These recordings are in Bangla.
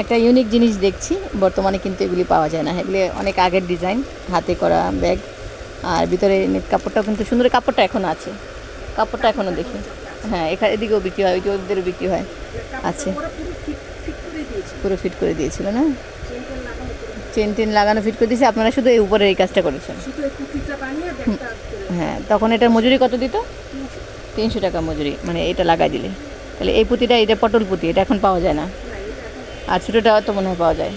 একটা ইউনিক জিনিস দেখছি, বর্তমানে কিন্তু এগুলি পাওয়া যায় না। এগুলি অনেক আগের ডিজাইন, হাতে করা ব্যাগ। আর ভিতরে কাপড়টাও কিন্তু সুন্দর, কাপড়টা এখনও আছে, কাপড়টা এখনও দেখি। হ্যাঁ, এখানে এদিকেও বিক্রি হয়, ওই যে ওদেরও বিক্রি হয়। আছে, পুরো ফিট করে দিয়েছিল না, চেন টেন লাগানো ফিট করে দিয়েছে। আপনারা শুধু এই উপরে এই কাজটা করেছেন। হ্যাঁ, তখন এটার মজুরি কত দিত? 300 টাকা মজুরি, মানে এটা লাগাই দিলে। তাহলে এই পুঁতিটা, এটা পটল পুঁতি, এটা এখন পাওয়া যায় না। আর ছোটোটা তো মনে হয় পাওয়া যায়,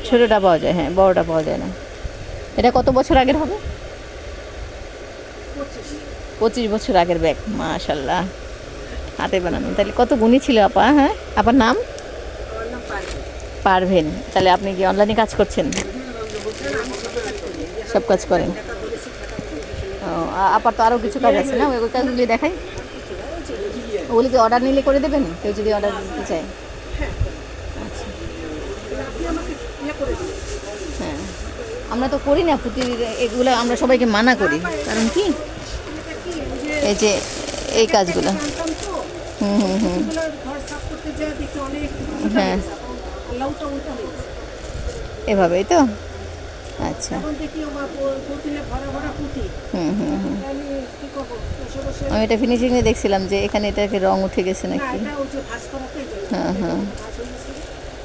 ছোটোটা পাওয়া যায়, হ্যাঁ, বড়োটা পাওয়া যায় না। এটা কত বছর আগের হবে? 25 বছর আগের ব্যাগ, মাশাল্লাহ, হাতে বানানো। তাহলে কত গুণী ছিল আপা। হ্যাঁ, আপার নাম? পারভেন। তাহলে আপনি কি অনলাইনে কাজ করছেন? সব কাজ করেন। ও, আপার তো আরও কিছু কাজ আছে না, ওই কাজগুলি দেখাই। ওগুলি কি অর্ডার নিলে করে দেবেন, কেউ যদি অর্ডার দিতে চায়? আচ্ছা, হ্যাঁ, আমরা তো করি না পুঁতির এগুলো, আমরা সবাইকে মানা করি। কারণ কি, এই যে এই কাজগুলো, হুম হুম হুম, হ্যাঁ, এভাবেই তো। আচ্ছা, হুম হুম হুম। আমি এটা ফিনিশিংয়ে দেখছিলাম যে এখানে এটাকে রং উঠে গেছে নাকি। হ্যাঁ হ্যাঁ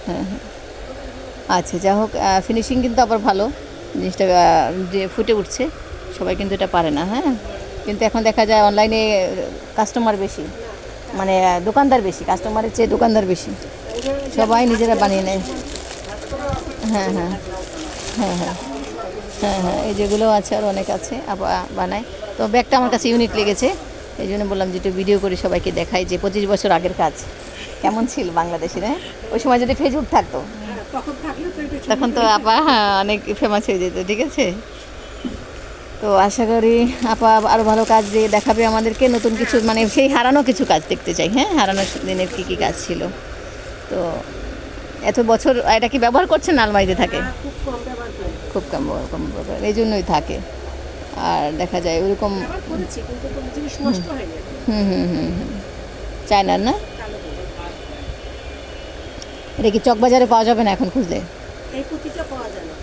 হ্যাঁ হ্যাঁ। আচ্ছা, যা হোক, ফিনিশিং কিন্তু আবার ভালো, জিনিসটা যে ফুটে উঠছে। সবাই কিন্তু এটা পারে না। হ্যাঁ, কিন্তু এখন দেখা যায় অনলাইনে কাস্টমার বেশি, মানে দোকানদার বেশি, কাস্টমারের চেয়ে দোকানদার বেশি। সবাই নিজেরা বানিয়ে নেয়। হ্যাঁ হ্যাঁ হ্যাঁ হ্যাঁ হ্যাঁ হ্যাঁ, এই যেগুলো আছে আর অনেক আছে, বানায়। তো ব্যাগটা আমার কাছে ইউনিক লেগেছে, এই জন্য বললাম যে একটু ভিডিও করে সবাইকে দেখাই যে 25 বছর আগের কাজ কেমন ছিল বাংলাদেশের। হ্যাঁ, ওই সময় যদি ফেসবুক থাকতো তখন তো আপা, হ্যাঁ, অনেক ফেমাস হয়ে যেত। ঠিক আছে, তো আশা করি আপা আরও ভালো কাজ দিয়ে দেখাবে আমাদেরকে, নতুন কিছু, মানে সেই হারানো কিছু কাজ দেখতে চাই। হ্যাঁ, হারানো দিনের কী কী কাজ ছিল। তো এত বছর এটা কি ব্যবহার করছেন? আলমারিতে থাকে খুব কম, কম ব্যবহার, এই জন্যই থাকে। আর দেখা যায় ওরকম, হুম হুম হুম হুম, চায়নার না? এটা কি চকবাজারে পাওয়া যাবে না এখন খুঁজলে? এই পুঁতিটা পাওয়া যায় না,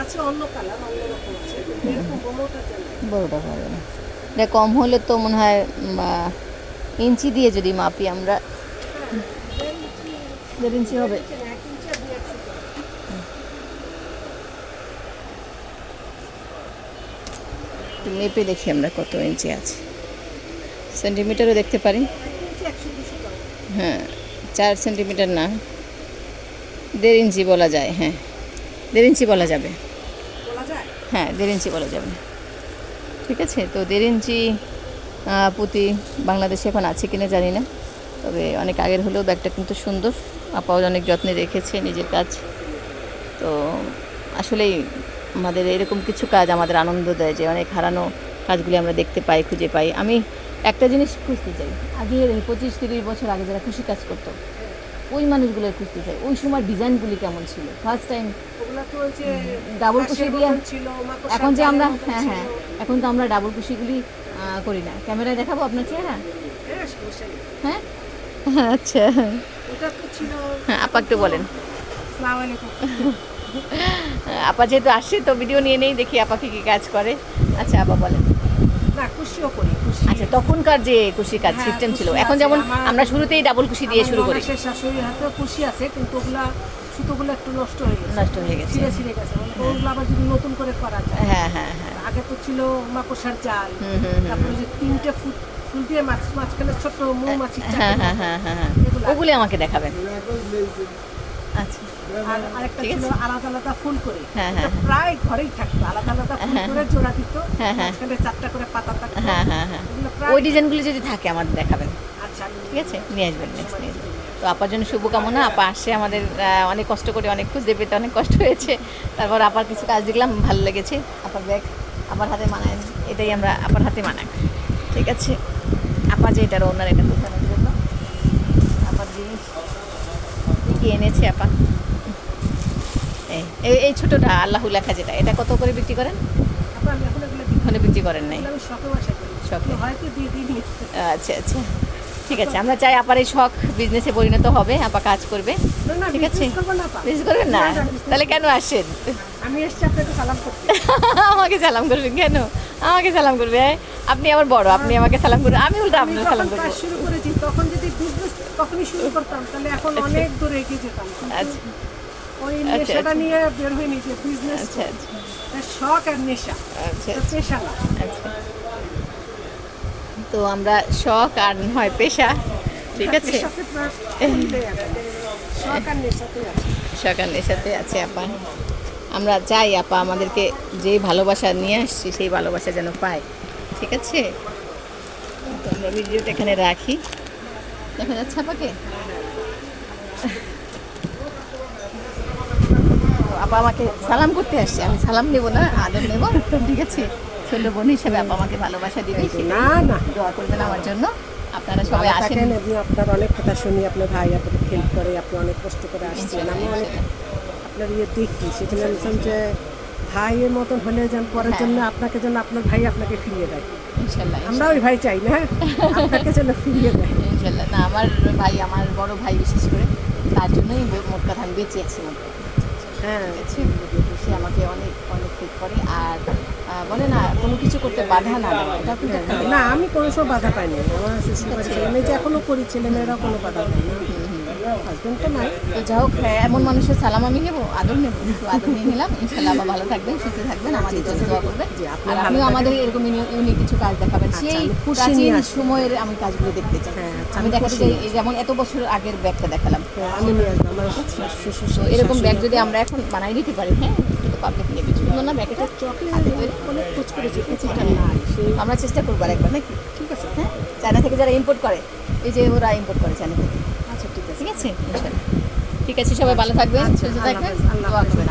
আছে অন্য কালার, অন্য রকম আছে, এরকম বড়টা যায় না। বড়োটা পাওয়া যাবে না। এটা কম হলে তো মনে হয় ইঞ্চি দিয়ে যদি মাপি আমরা, 1.5 ইঞ্চি হবে। মেপে দেখি আমরা কত ইঞ্চি আছে, সেন্টিমিটারও দেখতে পারি। হ্যাঁ, 4 সেন্টিমিটার না, 1.5 ইঞ্চি বলা যায়। হ্যাঁ, 1.5 ইঞ্চি বলা যাবে। হ্যাঁ, 1.5 ইঞ্চি বলা যাবে। ঠিক আছে, তো 1.5 ইঞ্চি পুঁতি বাংলাদেশে এখন আছে কিনা জানি না, তবে অনেক আগের হলেও ব্যাগটা কিন্তু সুন্দর। আপাও অনেক যত্নে রেখেছে নিজের কাজ। তো আসলেই আমাদের এরকম কিছু কাজ আমাদের আনন্দ দেয়, যে অনেক হারানো কাজগুলি আমরা দেখতে পাই, খুঁজে পাই। আমি একটা জিনিস খুঁজতে চাই, আগের 25-30 বছর আগে যারা কৃষি কাজ করতো, ওই মানুষগুলো খুঁজতে চাই, ওই সময় ডিজাইনগুলি কেমন ছিল। ফার্স্ট টাইম ডাবল কুশি দিয়ে, এখন যে আমরা, হ্যাঁ হ্যাঁ, এখন তো আমরা ডাবল কুশিগুলি করি না। ক্যামেরায় দেখাবো আপনার চেহারা? হ্যাঁ, আচ্ছা, হ্যাঁ, আপা একটু বলেন। আপা যেহেতু আসছে, তো ভিডিও নিয়ে নেই, দেখি আপা কী কী কাজ করে। আচ্ছা, আপা বলেন। আচ্ছা, তখনকার যে কুশি কাজ সিস্টেম ছিল, এখন যেমন আমরা শুরুতেই ডাবল কুশি দিয়ে শুরু করি। শাশুড়ির হাতে কুশি আছে, কিন্তু ওগুলা সুতোগুলো একটু নষ্ট হয়ে গেছে, ছিঁড়ে গেছে। ওগুলো আবার যদি নতুন করে করা যায়। হ্যাঁ হ্যাঁ হ্যাঁ, আগে তো ছিল মাকড়সার জাল, তারপরে যে 3টে ফুল দিয়ে মাঝখানে ছোট মৌমাছি। হ্যাঁ হ্যাঁ হ্যাঁ হ্যাঁ, ওগুলি আমাকে দেখাবেন। আচ্ছা, আর আরেকটা ছিল আলাদা আলাদা ফুল করে। হ্যাঁ হ্যাঁ, প্রায় ঘরেই থাকতো, আলাদা আলাদা ফুল করে জোড়া দিত, মাঝখানে 4টা করে পাতা থাকতো। হ্যাঁ হ্যাঁ হ্যাঁ, ওই ডিজাইনগুলি যদি থাকে আমাদের দেখাবেন। আচ্ছা, ঠিক আছে, নিয়ে আসবেন, নেক্সট নিয়ে আসবেন। তো আপার জন্য শুভকামনা। আপা আসছে আমাদের, অনেক কষ্ট করে, অনেক খুঁজতে পেতে অনেক কষ্ট হয়েছে। তারপর আপার কিছু কাজ দেখলাম, ভালো লেগেছে। আপার ব্যাগ আপার হাতে মানায়, এটাই আমরা আপার হাতে মানাই। ঠিক আছে, আপা যে এটার ওনার, এটা দোকানের জন্য আপার জিনিস কী কী এনেছে আপা। এই এই ছোটোটা আল্লাহু লেখা যেটা, এটা কত করে বিক্রি করেন? এখনো বিক্রি করেন নাই? শখে। আচ্ছা আচ্ছা, ঠিক আছে, আমরা চাই আপার এই শখ বিজনেসে পরিণত হবে, আপা কাজ করবে। না না ঠিক আছে, business করবো না আপা। বিজনেস করবেন না? না, না, business তাহলে কেন আসেন? আমি এসছি আপনাকে সালাম করতে। আমাকে সালাম করবেন কেন? আমাকে সালাম করবে? আপনি আমার বড়, আপনি আমাকে সালাম করবেন, আমি উল্টা আমি আপনাকে যখন সালাম করবো। কাজ শুরু করেছি তখন যদি বিজনেস তখনই শুরু করতাম তাহলে এখন অনেক দূরে এগিয়ে যেতাম, কিন্তু আচ্ছা ওই আচ্ছা, নেশাটা আচ্ছা। নিয়ে বের হয়নি যে বিজনেস আচ্ছা আচ্ছা শখ আর নেশা, আচ্ছা এটা পেশা না। আচ্ছা। তো আমরা শখ আর হয় পেশা, ঠিক আছে, পেশাতে মিলেই আছে। শখ আর নেশাতে আছে। শখ আর নেশাতে আছে আপা। আমরা চাই আপা আমাদেরকে যে ভালোবাসা নিয়ে আসছি সেই ভালোবাসা যেন পায়, ঠিক আছে। তো আমরা ভিডিওটা এখানে রাখি, দেখা যাচ্ছে আপাকে। তো আপা আমাকে সালাম করতে আসছে, আমি সালাম নেব না, আদর নেব, ঠিক আছে। ছোট বোন হিসেবে আপা আমাকে ভালোবাসা দিবে, না না দোয়া করবেন আমার জন্য। আপনারা সবাই ভালো আসেন। থাকেন, এবং আপনার অনেক কথা শুনি, আপনার ভাই আপনাকে হেল্প করে, আপনি অনেক কষ্ট করে আসছেন, আমি অনেক আপনার দেখি, সেখানে বলছিলাম যে ভাইয়ের মতন হলে যেন পরের জন্য আপনাকে যেন আপনার ভাই আপনাকে ফিরিয়ে দেয়। ইনশাল্লাহ আমরা ওই ভাই চাই না, আপনাকে যেন ফিরিয়ে দেয়। ইনশাল্লাহ। না, আমার ভাই, আমার বড় ভাই বিশেষ করে, তার জন্যই মোট কথা আমি বেঁচে আছি মোট কথা। হ্যাঁ ঠিক আছে, যেহেতু সে আমাকে অনেক অনেক হেল্প করে, আর বলে না কোনো কিছু করতে বাধা না দেওয়া, এটা কিন্তু একটা না আমি কোনো সময় বাধা পাইনি, আমার শ্বশুরবাড়ি ছেলে মেয়ে যে এখনো করি, ছেলে মেয়েরাও কোনো বাধা পায় না, হাজবেন্ড তো নাই। তো যাই হোক, এমন মানুষের সালাম আমি নেবো, আদর নেবো, তো আদর নিয়ে নিলাম। ইনশাল্লাহ আবার ভালো থাকবেন, সুস্থ থাকবেন, আমাদের জন্য দোয়া করবেন। জি, আপনি আর ভালো আপনিও থাকবেন। আমাদের এরকম ইউনিক কিছু কাজ দেখাবেন, আচ্ছা, সেই আমি খুশি প্রাচীন নিয়ে আসবো। সময়ের আমি কাজগুলো দেখতে চাই। হ্যাঁ, আচ্ছা, আমি আমি দেখাতে খুশি চাই, নিয়ে এই যেমন এত বছর আগের ব্যাগটা দেখালাম, আমি নিয়ে আসবো আমার শ্বশুর তো এরকম ব্যাগ যদি আমরা এখন বানাই দিতে পারি, হ্যাঁ, তো পাবলিক নেবে। সুন্দর না ব্যাগটা? হাতে তৈরি। অনেক খোঁজ করেছি, কিছুটা নাই সেই। আমরা চেষ্টা করবো আরেকবার, নাকি? ঠিক আছে, হ্যাঁ, চায়না থেকে যারা ইম্পোর্ট করে, এই যে ওরা ইম্পোর্ট করে চায়না থেকে। আচ্ছা ঠিক আছে। ঠিক আছে, ইনশাল্লাহ। ঠিক আছে, সবাই ভালো থাকবেন, সুস্থ আল্লাহ থাকবেন, হাফেজ, আল্লাহ দোয়া করবেন।